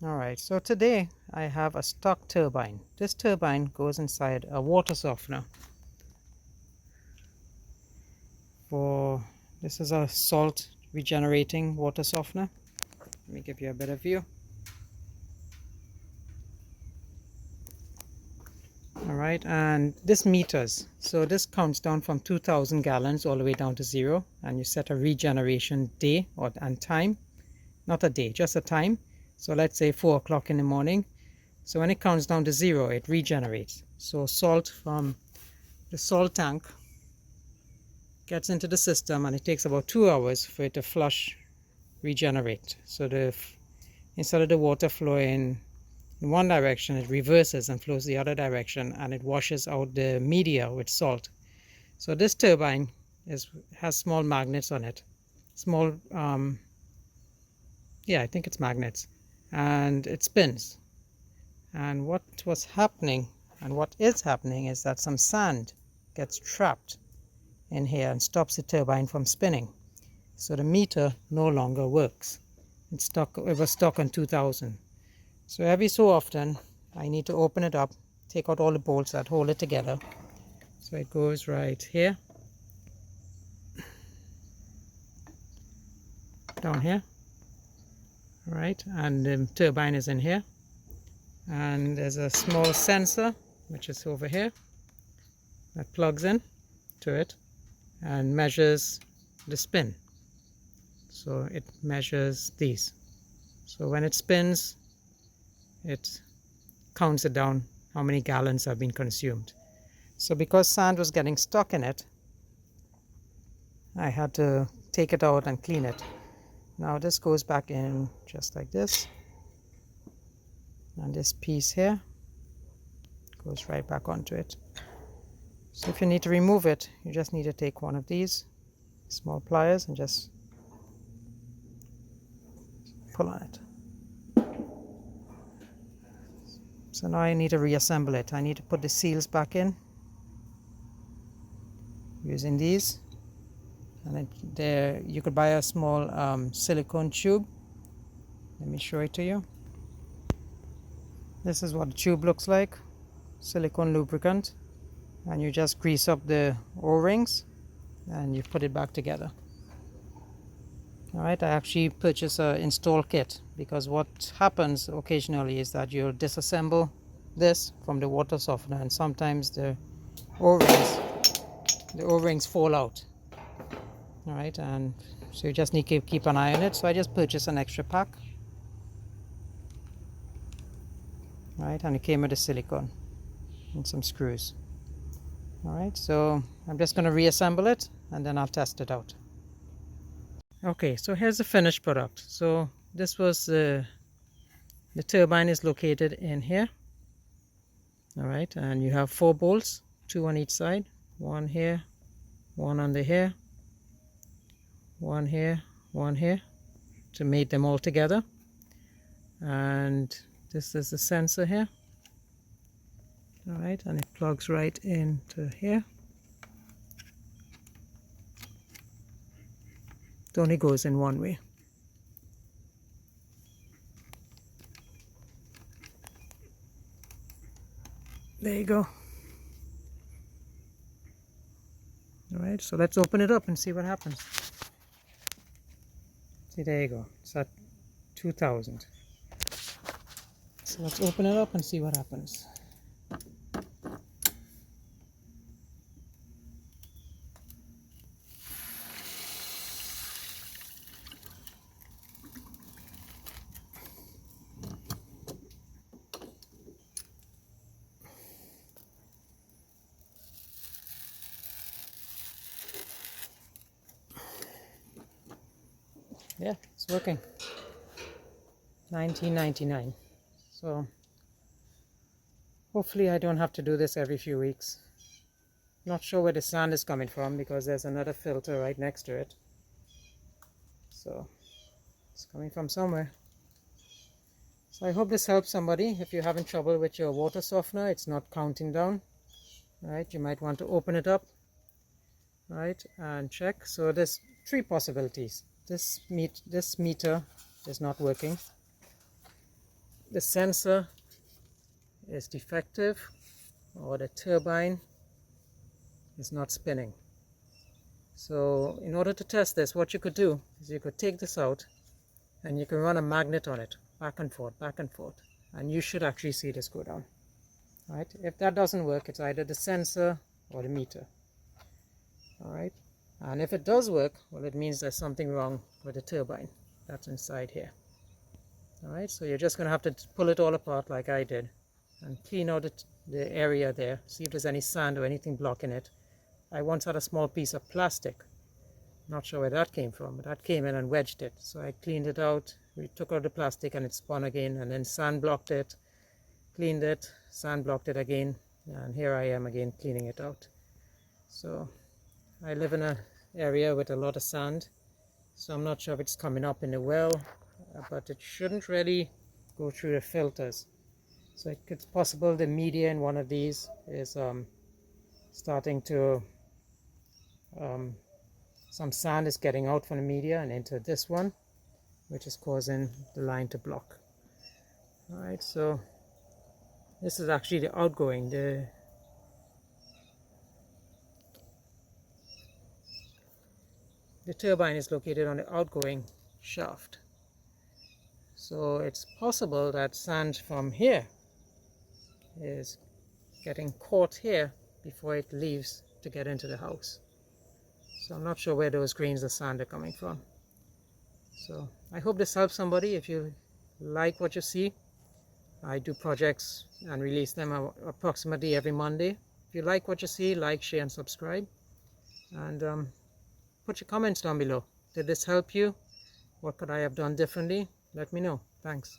Alright, so today I have a stock turbine. This turbine goes inside a water softener. This is a salt regenerating water softener. Let me give you a better view. Alright, and this meters. So this counts down from 2,000 gallons all the way down to 0. And you set a regeneration day and time. Not a day, just a time. So let's say 4 o'clock in the morning. So when it counts down to 0, it regenerates. So salt from the salt tank gets into the system, and it takes about 2 hours for it to regenerate. So instead of the water flowing in one direction, it reverses and flows the other direction, and it washes out the media with salt. So this turbine has small magnets on it. Small, I think it's magnets. And it spins. And what is happening is that some sand gets trapped in here and stops the turbine from spinning. So the meter no longer works. It was stuck on 2000. So every so often I need to open it up, take out all the bolts that hold it together. So it goes right here, down here. Right, and the turbine is in here, and there's a small sensor which is over here that plugs in to it and measures the spin. So it measures these. So when it spins, it counts it down how many gallons have been consumed. So because sand was getting stuck in it, I had to take it out and clean it. Now this goes back in just like this, and this piece here goes right back onto it. So if you need to remove it, you just need to take one of these small pliers and just pull on it. So now I need to reassemble it. I need to put the seals back in using these. And there you could buy a small silicone tube. Let me show it to you. This is what the tube looks like, silicone lubricant, and you just grease up the O-rings and you put it back together. Alright, I actually purchased an install kit, because what happens occasionally is that you'll disassemble this from the water softener, and sometimes the O-rings fall out. Alright, and so you just need to keep an eye on it. So I just purchased an extra pack. Alright, and it came with a silicone and some screws. Alright, so I'm just going to reassemble it and then I'll test it out. Okay, so here's the finished product. So this was the turbine is located in here. Alright, and you have 4 bolts, 2 on each side, 1 here, 1 under here, 1 here, 1 here, to mate them all together. And this is the sensor here. Alright, and it plugs right into here. It only goes in one way. There you go. Alright, so let's open it up and see what happens. See, there you go. It's at 2000. So let's open it up and see what happens. Yeah, it's working. 1999. So hopefully I don't have to do this every few weeks. Not sure where the sand is coming from, because there's another filter right next to it. So it's coming from somewhere. So I hope this helps somebody. If you're having trouble with your water softener, it's not counting down. Right, you might want to open it up, right, and check. So there's 3 possibilities. This meter is not working. the sensor is defective or the turbine is not spinning. So in order to test this, what you could do is you could take this out and you can run a magnet on it, back and forth, and you should actually see this go down. Right? If that doesn't work, it's either the sensor or the meter. Alright, and if it does work, well, it means there's something wrong with the turbine that's inside here. Alright, so you're just going to have to pull it all apart like I did and clean out the area there, see if there's any sand or anything blocking it. I once had a small piece of plastic, not sure where that came from, but that came in and wedged it. So I cleaned it out, we took out the plastic and it spun again, and then sand blocked it, cleaned it, sand blocked it again, and here I am again cleaning it out. So I live in an area with a lot of sand, so I'm not sure if it's coming up in the well, but it shouldn't really go through the filters. So it's possible the media in one of these is starting to some sand is getting out from the media and into this one, which is causing the line to block. Alright, so this is actually the outgoing. The turbine is located on the outgoing shaft. So it's possible that sand from here is getting caught here before it leaves to get into the house. So I'm not sure where those grains of sand are coming from. So I hope this helps somebody. If you like what you see, I do projects and release them approximately every Monday. If you like what you see, like, share and subscribe. And put your comments down below. Did this help you? What could I have done differently? Let me know. Thanks.